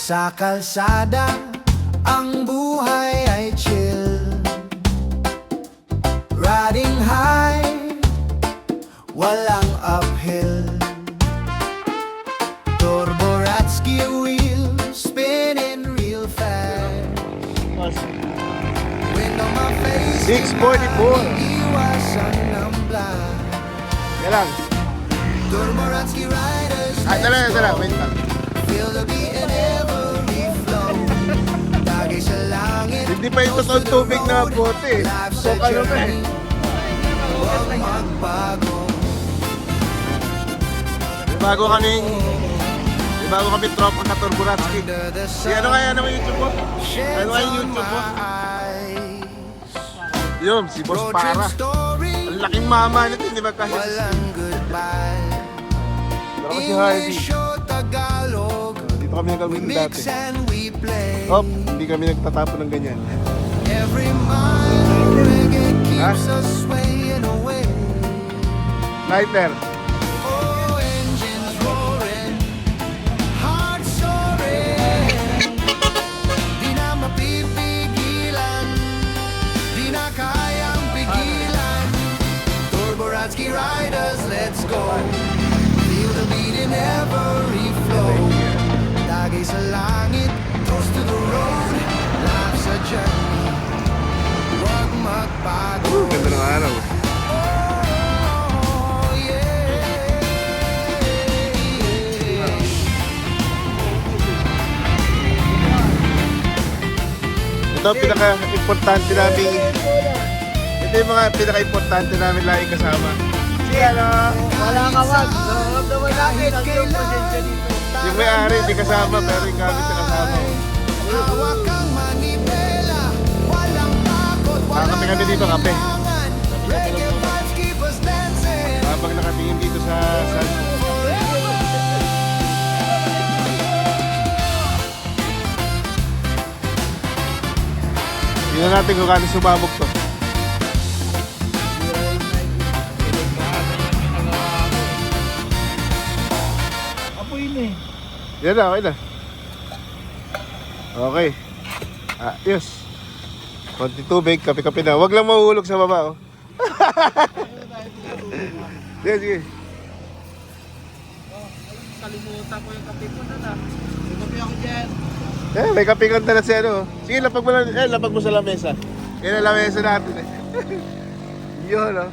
Sa kalsada, ang buhay ay chill. Riding high, walang uphill. Turboratsky wheel, spinning real fast. Wind on my face, 644. iwasan ng black. Yan lang. Turboratsky riders, Dala, wait lang. feel the beat in every flow. Tagay sa langit, Hindi pa ito sa tubig na bote. life's So, a ano pa journey. Huwag magbago. May bago kami tropa na Turboratsky. Under the Si ano nga yan ang YouTube mo? shades Ano nga yung on YouTube mo? my eyes. Yun, si Boss Road trip Para. story, Ang laking mama nito, hindi magkasya. walang goodbye. Pero kasi Harvey. English o Tagalog, Dito kami we nagkalmitin mix dati. and we play. Hop, hindi kami nagtatapon ng ganyan. Every mile reggae keeps Ah. us swaying away. Lighter. Oh, engines roaring, hearts soaring. Di na mapipigilan, di na kayang pigilan. Turboratsky riders, let's go. Feel the beat in every flow. Tagay sa langit, toast to the road. Life's a journey, huwag magbago. Ganda ng araw. Oh, yeah. Ito ang pinaka-importante namin. Ito yung mga pinaka-importante namin lagi kasama. Wala ka wag. Naramdaman namin ang iyong presensya dito. Yung may-ari hindi kasama pero yung gamit na kasama. Hawak kang manibela, walang takot, walang Kami dito, kape. alinlangan. Reggae vibes keep us dancing. Habang nakatingin dito sa tingnan natin kung kano sumabog to. Apoy na eh. Yan na, okay na. Okay. Ayos. Konti tubig, kape-kape na. Huwag lang mahuhulog sa baba, oh. Sige, sige. Kalimutan ko yung kape ko na na. May kape ako dyan. May kape kanta na si ano. Sige, lapag mo sa lamesa. Yan ang lamesa natin eh. Yun, oh.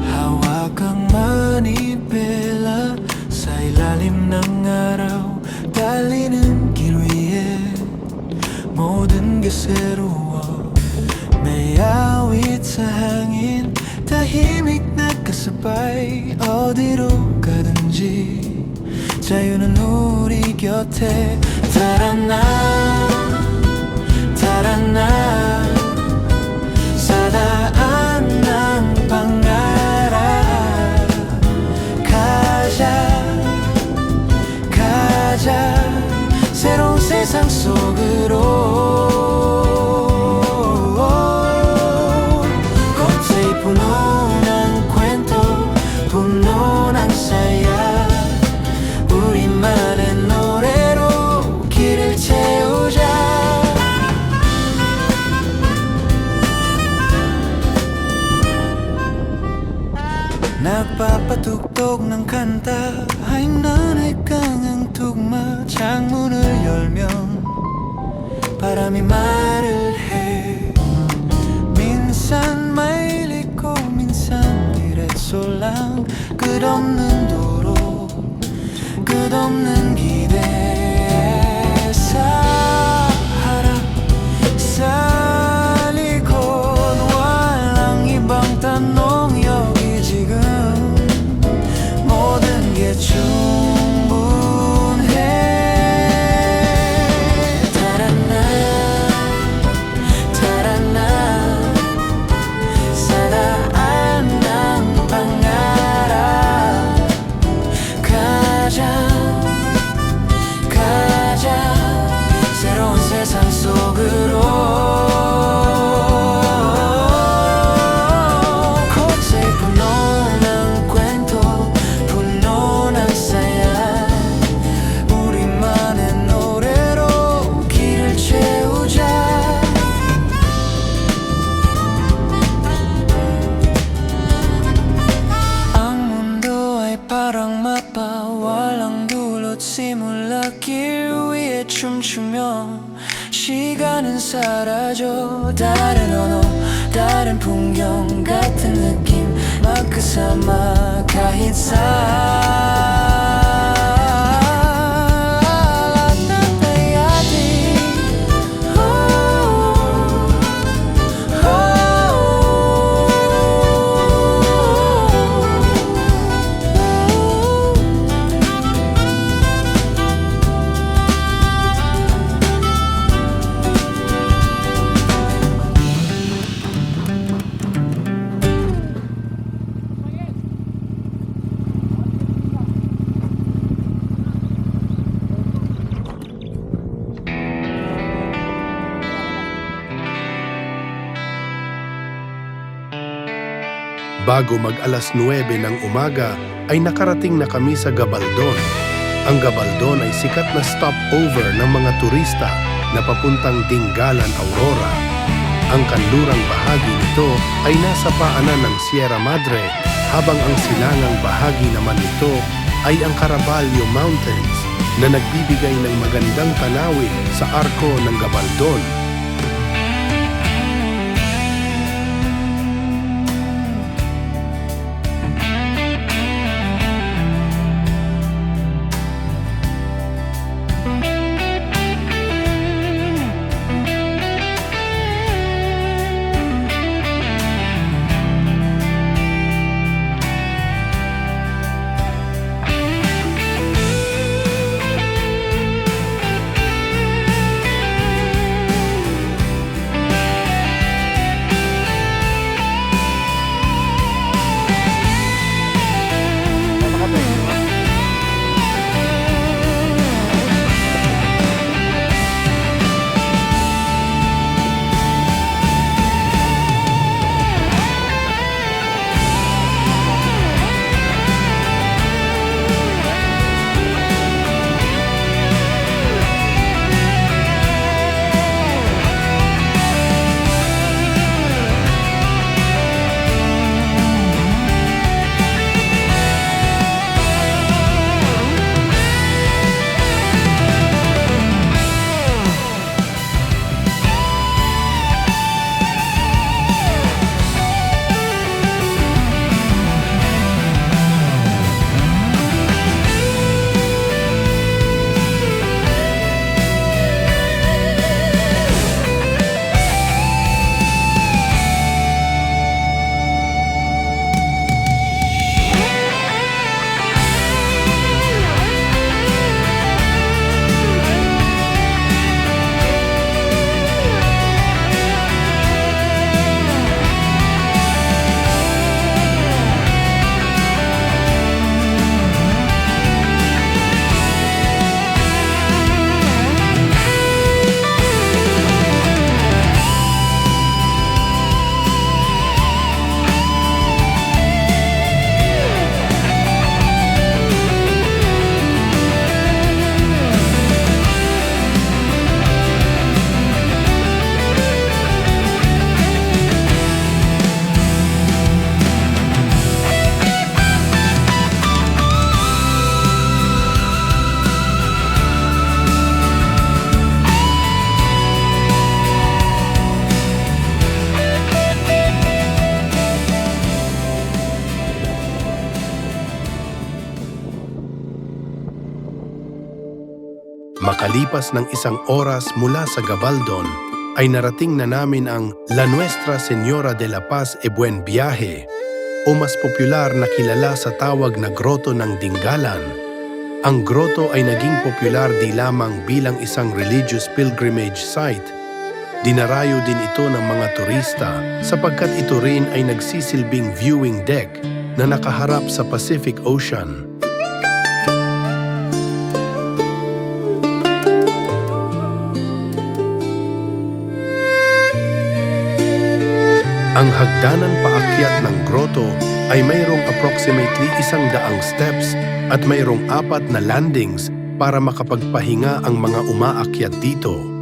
Hawak ang manibela sa ilalim ng araw. 달리는 길 위에 모든 게 새로워. 매야윗 sa hangin tahimik nakasabay. 어디로 가든지 자유는 우리 곁에. tara na, tara na, sa daan ng pangarap. 가자, 가자, 새로운 세상 속으로. 겉에 puno ng kwento, puno ng saya. 우리만의 노래로 길을 채우자. Nagpapatugtog ng kanta ay nanay-kang ang tugma. 창문을 열면 바람이 말을 해. minsan mahilig ko, minsan diretso lang. 끝없는 도로, 끝없는 기대. sa harap, sa likod, walang ibang tanong. 여기 지금 모든 게 충분해. tara na, tara na, sa daan ng pangarap. 가자, 무서운 세상 속으로 Cos'è 분노는 cuento 분노는 saya 우리만의 노래로 길을 채우자 Ang mundo ay parang mapa walang dulot simula 길 위에 춤추며 시간은 사라져 다른 언어 다른 풍경 같은 느낌 magkasama kahit lahat ng nangyari Bago mag alas 9 ng umaga ay nakarating na kami sa Gabaldon. Ang Gabaldon ay sikat na stopover ng mga turista na papuntang Dingalan, Aurora. Ang kanlurang bahagi nito ay nasa paanan ng Sierra Madre habang ang silangang bahagi naman nito ay ang Caraballo Mountains na nagbibigay ng magandang tanawin sa arko ng Gabaldon. Makalipas ng isang oras mula sa Gabaldon, ay narating na namin ang La Nuestra Señora de la Paz e Buen Viaje, o mas popular na kilala sa tawag na Grotto ng Dingalan. Ang grotto ay naging popular di lamang bilang isang religious pilgrimage site. Dinarayo din ito ng mga turista sapagkat ito rin ay nagsisilbing viewing deck na nakaharap sa Pacific Ocean. Ang hagdanan paakyat ng grotto ay mayroong approximately 100 steps at mayroong 4 na landings para makapagpahinga ang mga umaakyat dito.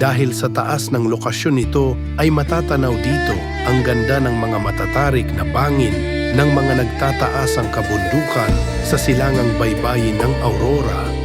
Dahil sa taas ng lokasyon nito ay matatanaw dito ang ganda ng mga matatarik na bangin ng mga nagtataasang kabundukan sa silangang baybayin ng Aurora.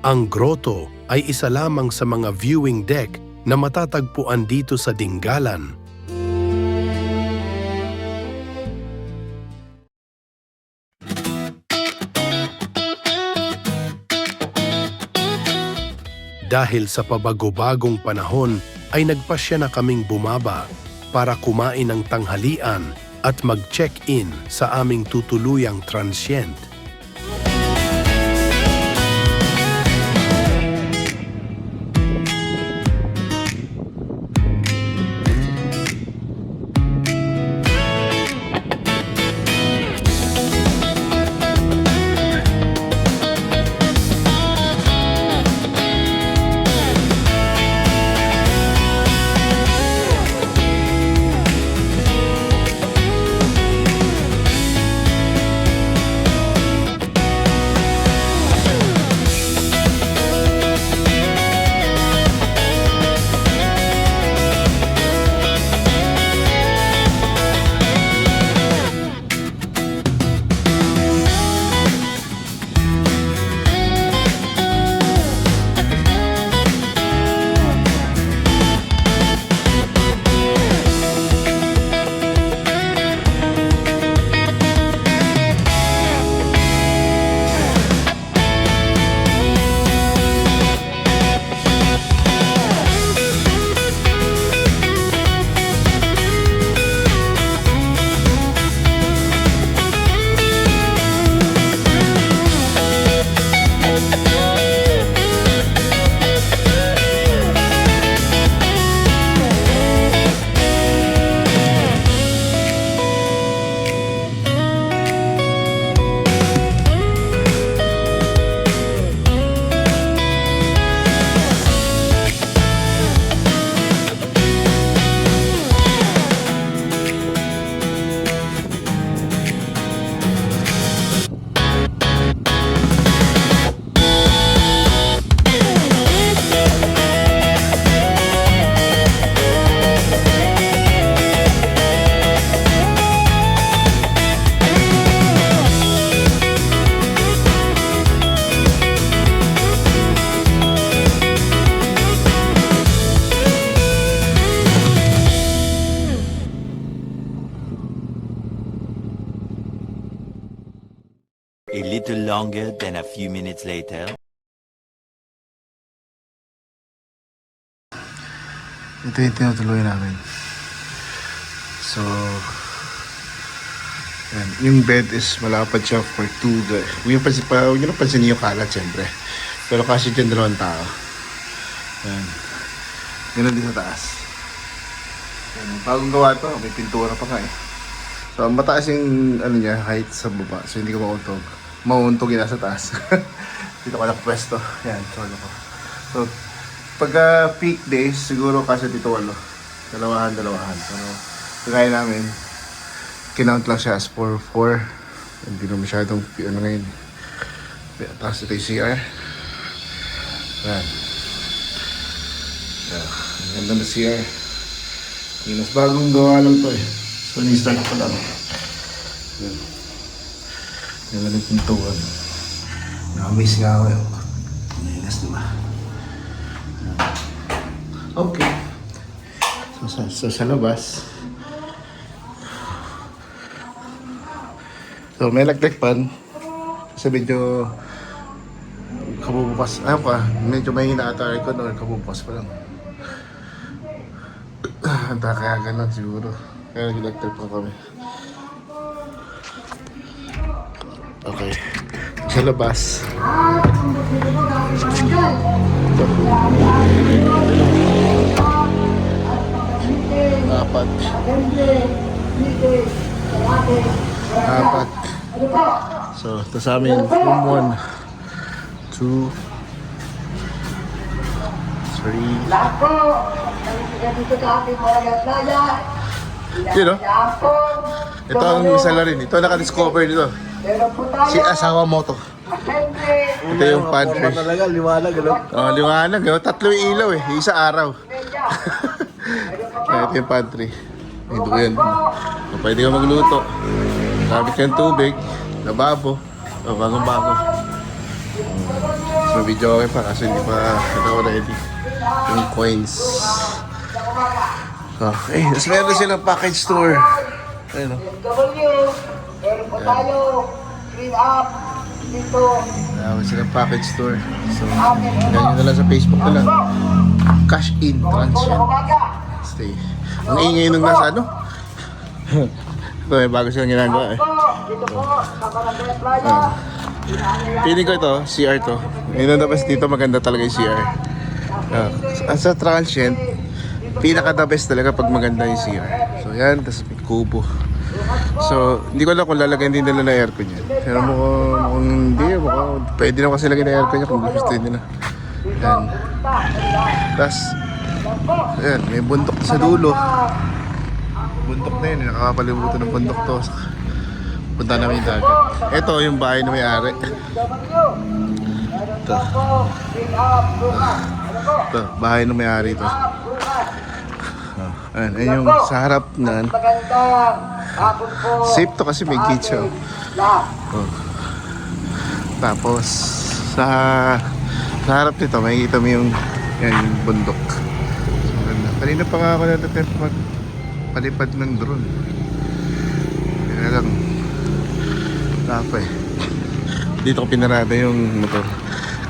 Ang grotto ay isa lamang sa mga viewing deck na matatagpuan dito sa Dingalan. Dahil sa pabago-bagong panahon ay nagpasya na kaming bumaba para kumain ng tanghalian at mag-check-in sa aming tutuluyang transient. A little longer than a few minutes later. Ito yung tinutuloy namin. So, yan. Yung bed is malapad siya for 2 guys. Huwag nyo na pansinin yung kalat, syempre. Pero kasi dyan 2 tao. Yan. Ganun din sa taas. Yan. Bagong gawa to, may pintura pa nga eh. So, mataas yung ano niya, height sa baba. So, hindi ka mauntog. Mauntog yun nasa taas. Dito ka lang pwesto. Yan, solo ko. So, pagka peak days, siguro kasi dito 8. Dalawahan. Pero, kagaya namin, kinount lang siya as 4. Hindi na masyadong, ano ngayon. Tapos ito yung CR. Yan. Ang ganda na CR. Yung mas bagong gawa lang to eh. So, ni-start ko lang. Yan. Yan lang yung pintuan. Nakamiss nga ako yun. Nilas diba? Okay. So sa labas. So, may electric fan. Kasi medyo kabubukas. Ayun pa, medyo may hinaata aircon or kabubukas pa lang. Kaya ganun siguro. Kaya nag-electric pa kami. Okay. Sa labas. Apat. So, ito sa amin, room 1, 2, 3. Yun o. Ito ang isa na rin. Ito naka-discover dito. Si asawa mo to. Ito yung pantry. Talaga, liwanag, ano? Oh, liwanag. 3 yung ilaw eh. Isa araw. Ito yung pantry. Ito ko yan. Pwede ka magluto. Gamit ka ng tubig. Lababo. Bagong-bago. So, video okay pa kasi hindi pa ito ready. Yung coins. Okay, tapos meron silang package tour. Ayun o. Meron po tayo. Clean up. Dito. Meron silang package tour. So, ganyan nyo na lang sa Facebook nila. Cash in, transient, stay. Ang ingay nung nasa ano? Ito, may bago silang ginagawa eh. Dito po. Sa Barangay Playa. Feeling ko ito, CR to. Ngayon tapos dito maganda talaga yung CR. Sa transient, pinaka the best talaga pag maganda yung CR. So yan, tapos may kubo. So, hindi ko alam kung lalagyan din nila na aircon yan. Pero mukhang hindi, mukhang pwede naman kasi lagyan na aircon yan kung gusto nila. Yan. Tapos, ayan, may bundok sa dulo. Bundok na yun, nakakapalibutan ng bundok to. Punta namin yung dagat. Ito yung bahay na may-ari. Ito, bahay na may-ari ito. Ayan, ayan yung sa harap na. Safe to kasi may gate siya. Tapos, sa harap nito, makikita mo yung, yan, yung bundok. So, ganda. Kanina pa nga ako natatip palipad ng drone. Kaya lang, tapos dito ko pinarada yung motor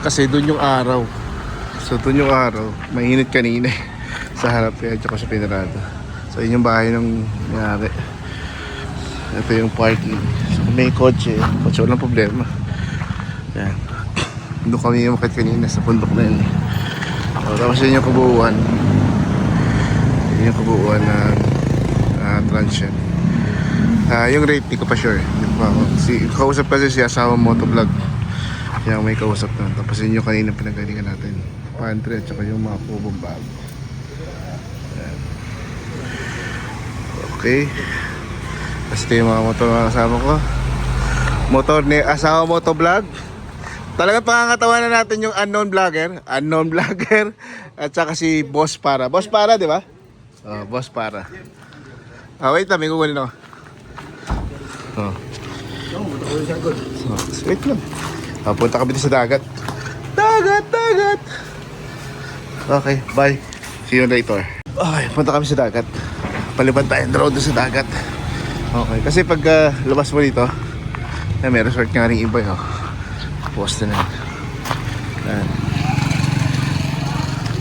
kasi doon yung araw, so doon yung araw mainit kanina sa harap, kaya dito ko siya pinarada. So yun yung bahay ng mayari. Ito yung parking, so kung may kotse walang problema. Yan, doon kami umakit kanina sa bundok na yun. So, tapos yun yung kabuuan, ng transient. Yung rate, di ko pa sure. Kausap kasi siya, asawa motovlog. Kaya may kausap na. Tapos yun yung kanina pinagalingan natin. Pantry at saka yung mga kubong bag. Ayan. Okay. Tapos ito yung mga motor na kasama ko. Motor ni asawa motovlog. Talagang pangangatawanan natin yung unknown vlogger. At saka si Boss Para. Boss Para, di ba? Boss Para. Wait lang, may kukunin ako. Wait lang. Punta kami sa dagat. Dagat! Okay, bye. See you later. Okay, punta kami sa dagat. Palipad tayong drone doon sa dagat. Okay, kasi pag labas mo dito, may resort nga rin iba yun. Post na yan. Yan.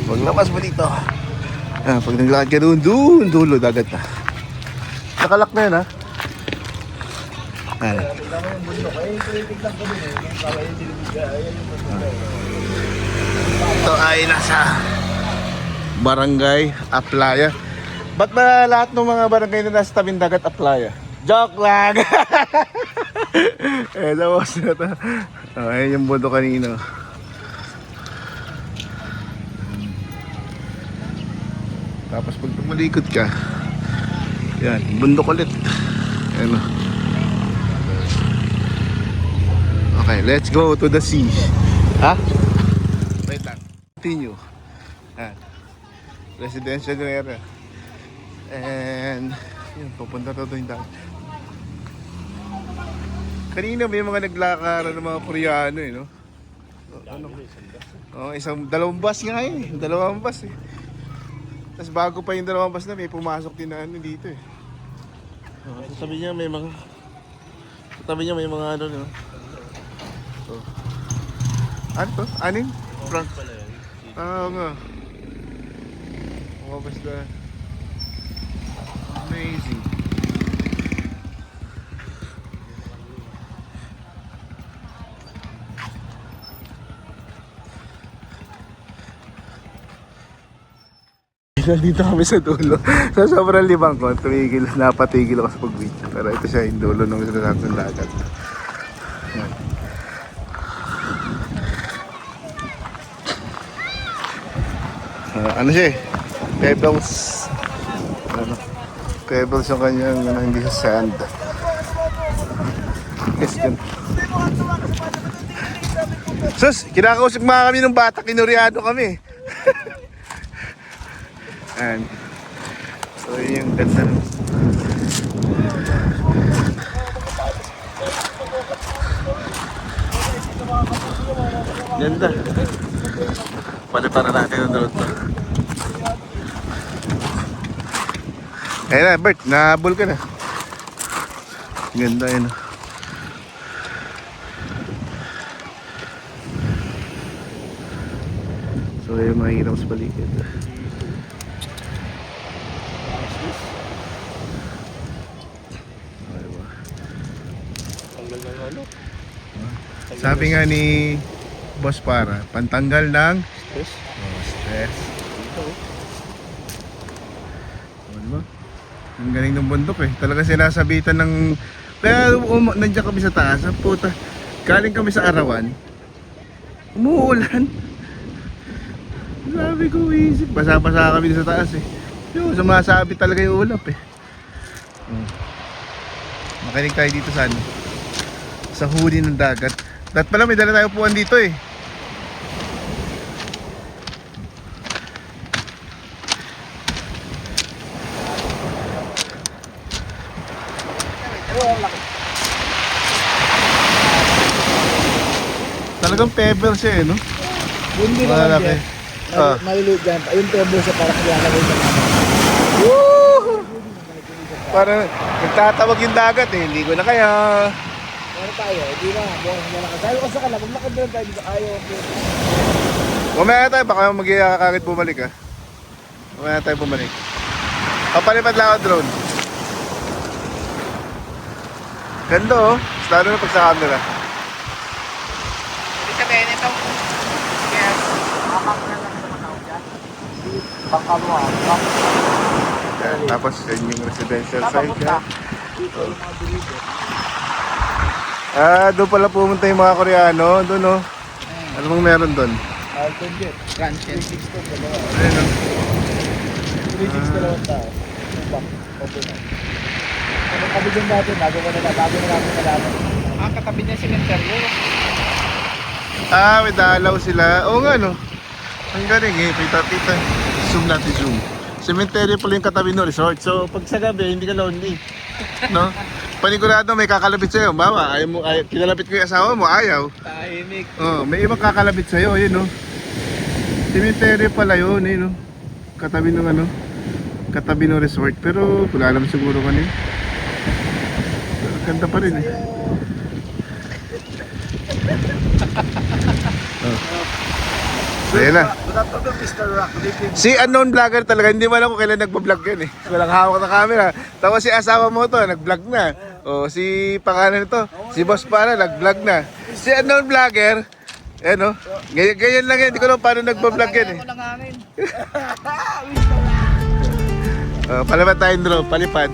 Pag labas mo dito, pag naglakad ka doon, dulo, dagat na. Nakalak na yun ha. Ito ay nasa Barangay Aplaya. Ba't ba lahat ng mga barangay na nasa tabing dagat Aplaya? Joke lang! Tapos na ito. Ayan yung bundo kanina. Tapos pag malikot ka, yan, bundok ulit. Ayan o. Okay, let's go to the sea. Ha? Wait lang. Continue. Ayan. Residential area. And yun, pupunta to yung dagat. Kanina may mga naglakaran ng mga Koreano eh, no? Dalawang bus nga eh. Dalawang bus eh. Tapos bago pa yung dalawang bus na, may pumasok din na ano dito eh. Sabi niya may mga ano, no? So, ano to? Anin? Frank pala yun. Oo nga. Oh, basta amazing. Dito kami sa dulo. Sa sobrang libang ko, napatigil ako sa pag-video. Pero ito siya yung dulo ng sasakang dagat. Yan. Ano siya eh? Pebbles. Pebbles yung kanyang hindi sa sand. Yes, yan. Sus, kinakausap mga kami ng bata, kinuryado kami. And so yun yung ganda. Ganda. Paliparan natin ang drone to. Ayun na, Bert, nahabol ka na. Ganda yun. So ayun, mahirap sa paligid. Sabi nga ni Boss Para, pantanggal ng Stress. stress. Ano ba? Ang galing ng bundok eh. Talaga sinasabitan ng... Kaya nandiyan kami sa taas. Ang puta. Galing kami sa arawan. Umuulan. Sabi ko, isip. Basa-basa kami sa taas eh. Yung sumasabit talaga yung ulap eh. Makinig tayo dito sa ano. Sa huli ng dagat. Dapat pala may dala tayo upuan dito eh. Talagang pebble siya eh, no? Hindi Malaki. Ah. Maliliit yan. Yung table sa parang kailangan sa mga. Parang nagtatawag yung dagat eh. Hindi ko na kaya. Meron tayo. Hindi na. Bukas na lang. Dahil ko sa kanila. Maglakad na lang tayo dito. Ayaw. Mamaya tayo, baka magkakakagit bumalik ah. Mamaya tayo bumalik. Papalipad lang ako drone. Ganda oh. Lalo na pag sa camera. Ibig sabihin ito. Yes. Mamak na lang sa mga dyan. Pangkalwa. Yan, tapos yan yung residential side yan. Doon pala pumunta yung mga Koreano. Doon oh. Ano bang meron doon? Alton jet. Ranchen. 360 dalawa. Ayun oh. 360 dalawang tao. Ubak. Opo na. Ano kami dyan dati? Bago na namin nalaman. Katabi niya simenteryo. May dalaw sila. Oo nga no. Ang galing eh. Pita-pita. Zoom natin zoom. Cemetery pala yung katabi no resort. So pag sa gabi hindi ka lonely. No? Panigurado may kakalapit sa'yo. Bawa, kinalapit ko yung asawa mo, ayaw. Tahimik. Oh, may ibang kakalapit sa'yo, yun no. Cemetery pala yun, no. Katabi ng ano. Katabi ng resort. Pero wala naman siguro kanina. Ganda pa rin eh. So yun na. Mr. Rock. Si unknown vlogger talaga, hindi mo alam kung kailan nagpa-vlog yan eh. Walang hawak na camera. Tapos si asawa mo to, nag-vlog na. O si pangalan nito, si Boss Para, nag-vlog na. Si unknown vlogger, ano, ganyan lang yan, hindi ko alam paano nagpa-vlog yan eh. Palipad tayong drone, palipad.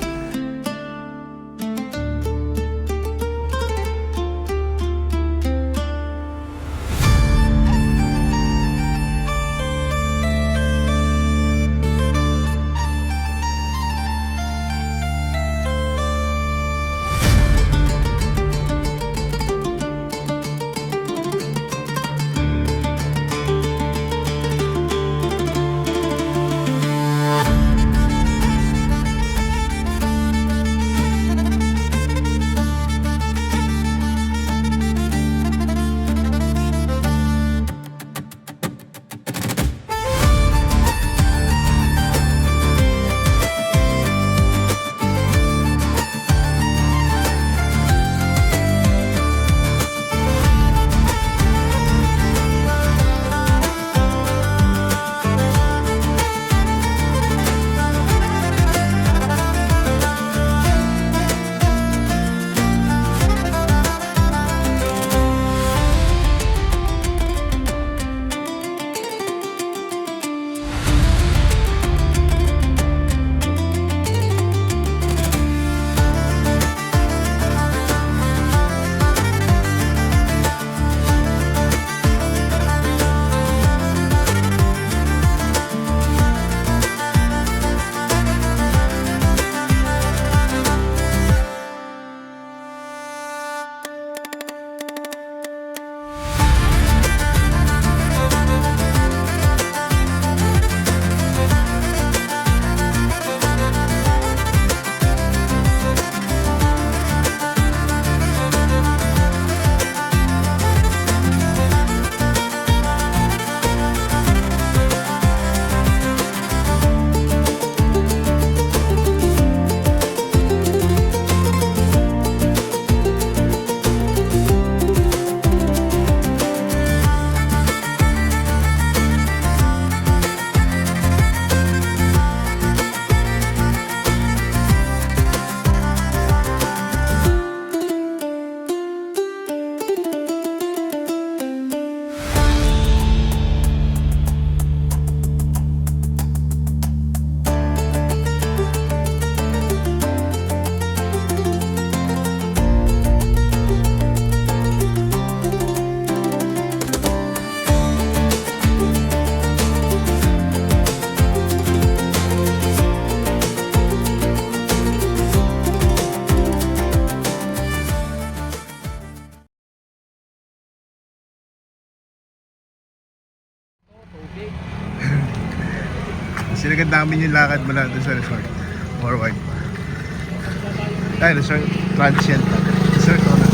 Sinagad namin yung lakad mula doon sa resort. More wide pa. Ay, resort. Transient lang. Resort ko na.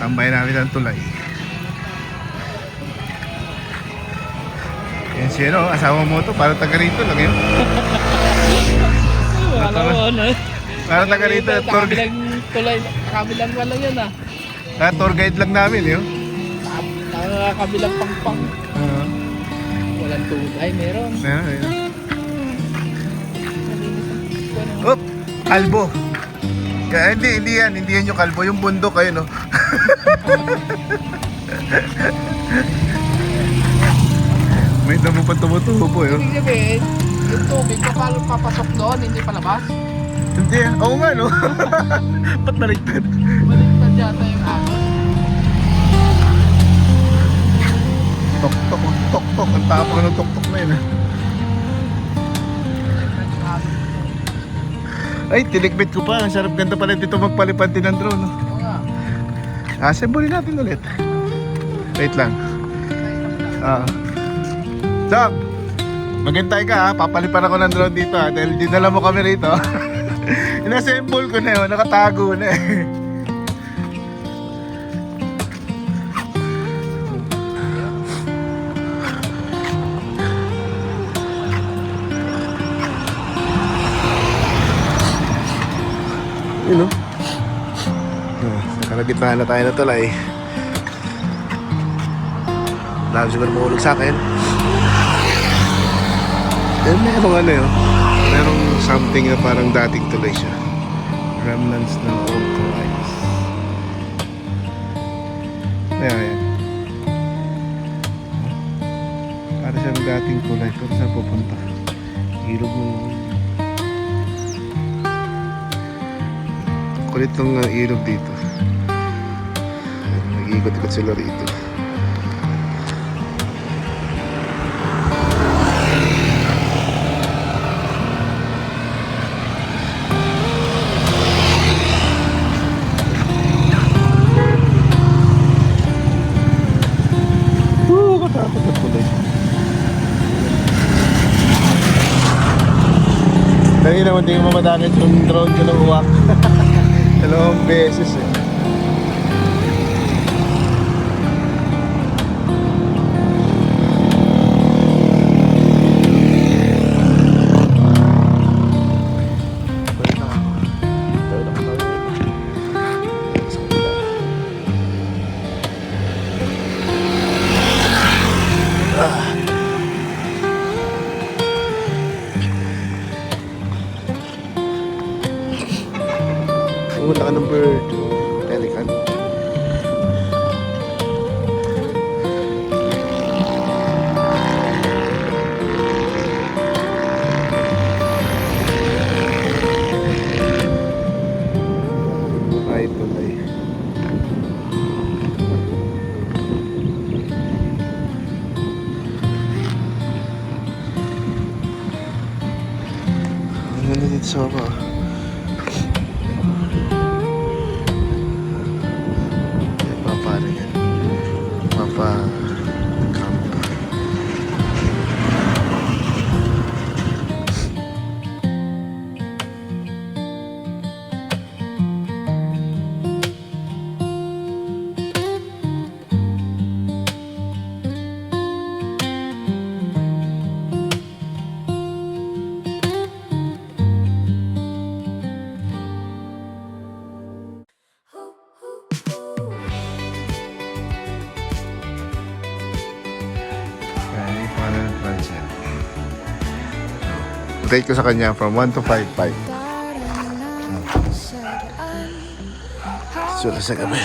Tambay namin ang tulay. Yan siya, no? Asawa mo to. Parang taga rito lang yun. Wala ko ano. Parang taga rito. Tour, Kabilang tulay, kabilang wala yan ah. tour guide lang namin yun. Kabilang pangpang. Walang tulay, meron. Ayan. Oop! Kalbo. Kaya, hindi yan yung kalbo. Yung bundok kayo, no? May damo pa tumutubo, yun. Ibig sabihin, yung tubig kapal papasok doon, hindi palabas. Hindi, oo nga, no? Ba't baliktad? Baliktad yata yung agos. Tok-tok, tok-tok. Ang tapang ng tok-tok na yun, ha? Ay, tinikbit ko pa. Ang sarap ganda pala dito magpalipad din ng drone, no? Oo nga. Assemble natin ulit. Wait lang. Sam! Maghintay ka, ha? Papalipan ako ng drone dito, ha? Dahil dinala mo kami rito. Inassemble ko na yun. Nakatago na eh. Yun, no? Nakalagitnaan na tayo na tulay. Lalo siguro mahulog sa akin. Then merong ano yun. Merong something na parang dating tulay siya. Remnants ng old tulays. Ayan. Para siyang dating tulay. Pero saan pupunta? Ilog mo. Kulit ng ilog dito. Nag-iikot-ikot sila rito. Katakot na tuloy. Dahil naman di ko mamadakit yung drone ko ng uwak. Dalawang beses eh. Pumunta ka ng bird. Pelican. Ay, tulay. Ang ganda dito sa baba. Rate ko sa kanya from 1 to 5. Sura sa gabi.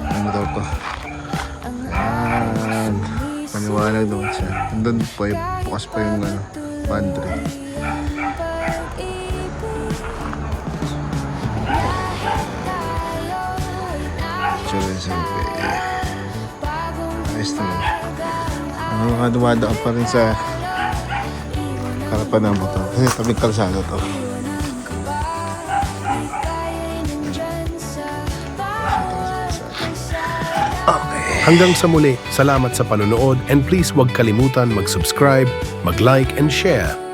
Ang motor ko. Ayan. Paniwanag doon siya. Doon po, bukas pa yung pantry. Sura sa gabi. Ayos naman. Ang mga dumadaan pa rin sa harapan ng motor. Kasi tabing kalsada to. Okay. Hanggang sa muli, salamat sa panonood and please huwag kalimutan mag-subscribe, mag-like and share.